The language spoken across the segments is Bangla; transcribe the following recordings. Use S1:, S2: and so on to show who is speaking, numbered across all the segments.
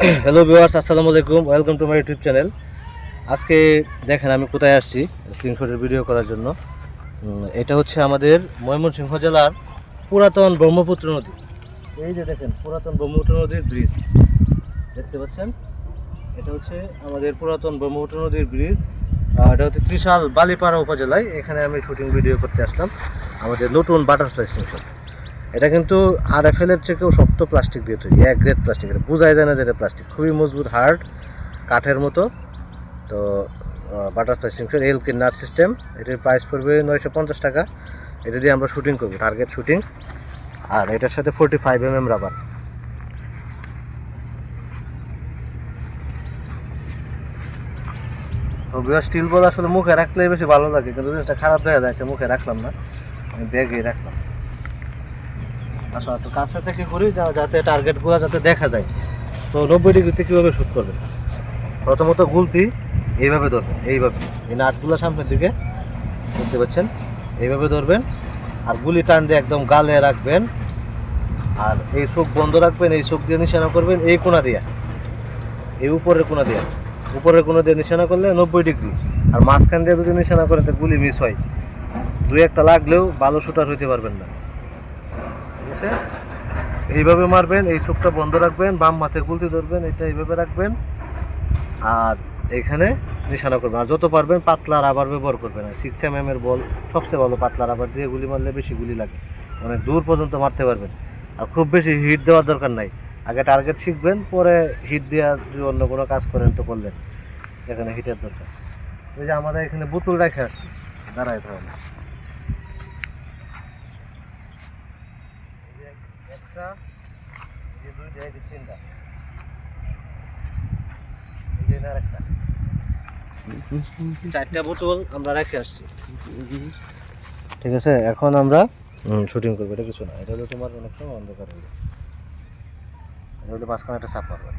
S1: হ্যালো ভিউয়ার্স, আসসালামু আলাইকুম। Welcome to my YouTube channel. আজকে দেখেন আমি কোথায় আসছি স্ক্রিনশটের ভিডিও করার জন্য। এটা হচ্ছে আমাদের ময়মনসিংহ জেলার পুরাতন ব্রহ্মপুত্র নদী। এই যে দেখেন পুরাতন ব্রহ্মপুত্র নদীর ব্রিজ দেখতে পাচ্ছেন। এটা হচ্ছে আমাদের পুরাতন ব্রহ্মপুত্র নদীর ব্রিজ। এটা হচ্ছে ত্রিশাল বালিপাড়া উপজেলায়। এখানে আমি শুটিং ভিডিও করতে আসলাম আমাদের নতুন বাটারফ্লাই স্ক্রিনশট। এটা কিন্তু RFL এর চেয়েও শক্ত প্লাস্টিক দিয়ে তৈরি, এক গ্রেড প্লাস্টিক। এটা বোঝাই যায় না যে এটা প্লাস্টিক, খুবই মজবুত, হার্ড, কাঠের মতো। তো বাটারফ্লাই স্ক্রিনশট এলকে নাট সিস্টেম, এটার প্রাইস পড়বে 950 টাকা। এটা দিয়ে আমরা শুটিং করবো, টার্গেট শুটিং। আর এটার সাথে 45 mm রাবার। স্টিল বল আসলে মুখে রাখলে বেশি ভালো লাগে, কিন্তু জিনিসটা খারাপ দেখা যাচ্ছে, মুখে রাখলাম না, আমি ব্যাগেই রাখলাম। আসলে একটু কাছে থেকে করি যাতে টার্গেটগুলো যাতে দেখা যায়। তো 90°তে কীভাবে শ্যুট করবেন? প্রথমত গুলতি এইভাবে ধরবেন, এইভাবে এই নাটগুলো সামনের দিকে দেখতে পাচ্ছেন, এইভাবে ধরবেন। আর গুলি টান দিয়ে একদম গালে রাখবেন। আর এই চোখ বন্ধ রাখবেন, এই চোখ দিয়ে নিশানা করবেন এই কোণা দিয়া, এই উপরের কোণা দিয়া, উপরের কোণা দিয়ে নিশানা করলে 90°। আর মাঝখান দিয়ে যদি নিশানা করেন তো গুলি মিস হয়, দুই একটা লাগলেও ভালো শুটার হইতে পারবেন না। ঠিক আছে, এইভাবে মারবেন, এই চোখটা বন্ধ রাখবেন, বাম হাতে গুলতি ধরবেন, এটা এইভাবে রাখবেন আর এখানে নিশানা করবেন। আর যত পারবেন পাতলা রাবার ব্যবহার করবেন। 6 mm এর বল সবচেয়ে ভালো, পাতলা রাবার দিয়ে গুলি মারলে বেশি গুলি লাগে, অনেক দূর পর্যন্ত মারতে পারবেন। আর খুব বেশি হিট দেওয়ার দরকার নাই, আগে টার্গেট শিখবেন, পরে হিট দেওয়া যদি অন্য কোনো কাজ করেন তো করলেন, এখানে হিটের দরকার। ওই যে আমাদের এখানে বোতল রেখে আসছি, দাঁড়ায় তাহলে একটা, এই যে দুইটা, এই যে তিনটা, এই যে আরেকটা, 4টা বোতল আমরা রেখে আসছি। ঠিক আছে, এখন আমরা শুটিং করবো। এটা কিছু না, এটা হলো তোমার অনেক সময় অন্ধকার হয়ে যায়, এটা হলো মাঝখানে একটা চাপ মারবা।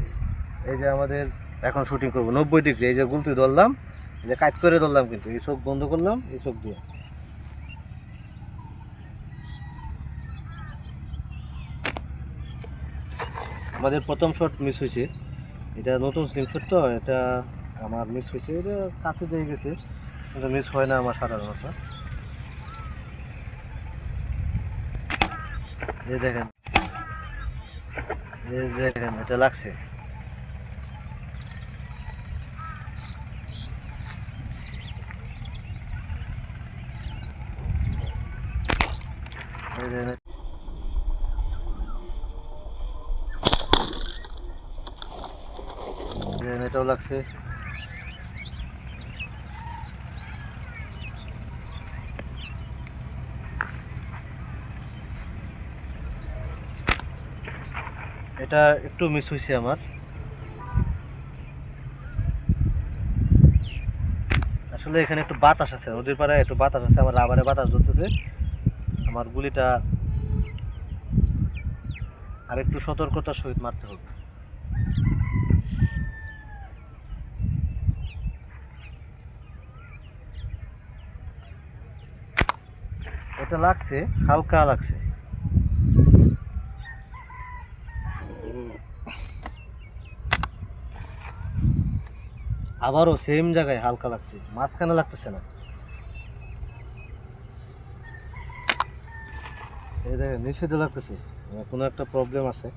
S1: এই যে আমাদের এখন শুটিং করবো 90°। এই যে গুলতি ধরলাম, এই যে কাজ করে ধরলাম, কিন্তু এই চোখ বন্ধ করলাম এই চোখ দিয়ে। আমাদের প্রথম শট মিস হয়েছে, এটা নতুন স্ক্রিনশট তো, এটা আমার মিস হয়েছে। এটা কাছে দিয়ে গেছে কিন্তু মিস হয় না আমার সাধারণত। এই দেখেন, এই দেখেন এটা লাগছে। এই দেখেন, এটাও লাগছে। এটা একটু মিস হয়েছে আমার। আসলে এখানে একটু বাতাস আছে, নদীর পাড়ায় একটু বাতাস আছে, আমার রাবারে বাতাস ধরতেছে। আমার গুলিটা আর একটু সতর্কতার সহিত মারতে হবে। এটা লাগছে, হালকা লাগছে। আবারও সেম জায়গায় হালকা লাগছে, মাঝখানে লাগতেছে না। এই দেখেন নিষেধে লাগতেছে, কোনো একটা প্রবলেম আছে।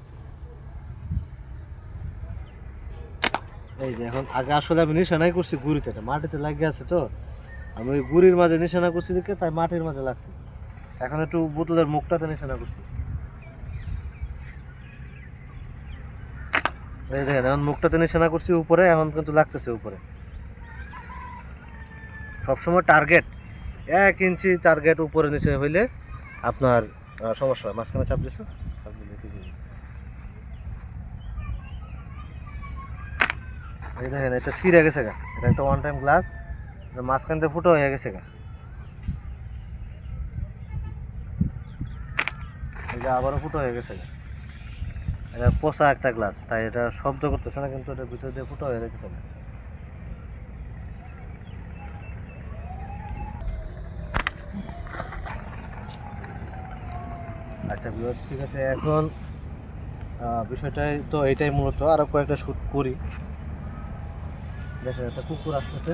S1: এই যে এখন, আগে আসলে আমি নিশানাই করছি গুড়িতে, মাটিতে লাগিয়ে আছে তো, আমি ওই গুড়ির মাঝে নিশানা করছি দেখে তাই মাটির মাঝে লাগছে। এখন একটু বোতলের মুখটাতে নিশানা করছি। এই দেখেন এখন মুখটাতে নিশানা করছি উপরে, এখন কিন্তু লাগতেছে উপরে। সবসময় টার্গেট 1 ইঞ্চি টার্গেট উপরে নিচে হইলে আপনার সমস্যা হয়। মাঝখানে চাপ দিছো, এই দেখেন এটা ছিঁড়ে গেছে গা, এটা একটা ওয়ান টাইম গ্লাস, মাঝখান থেকে ফুটো হয়ে গেছে গা। এই যে আবারও ফুটো হয়ে গেছে গা, এটা পচা একটা গ্লাস, তাই এটা শব্দ করতেছে না, কিন্তু এটা ভিতর দিয়ে ফুটো হয়ে রেখেছে না। আচ্ছা ঠিক আছে, এখন বিষয়টাই তো এইটাই মূলত, আরও কয়েকটা শ্যুট করি। দেখেন একটা কুকুর আসতেছে।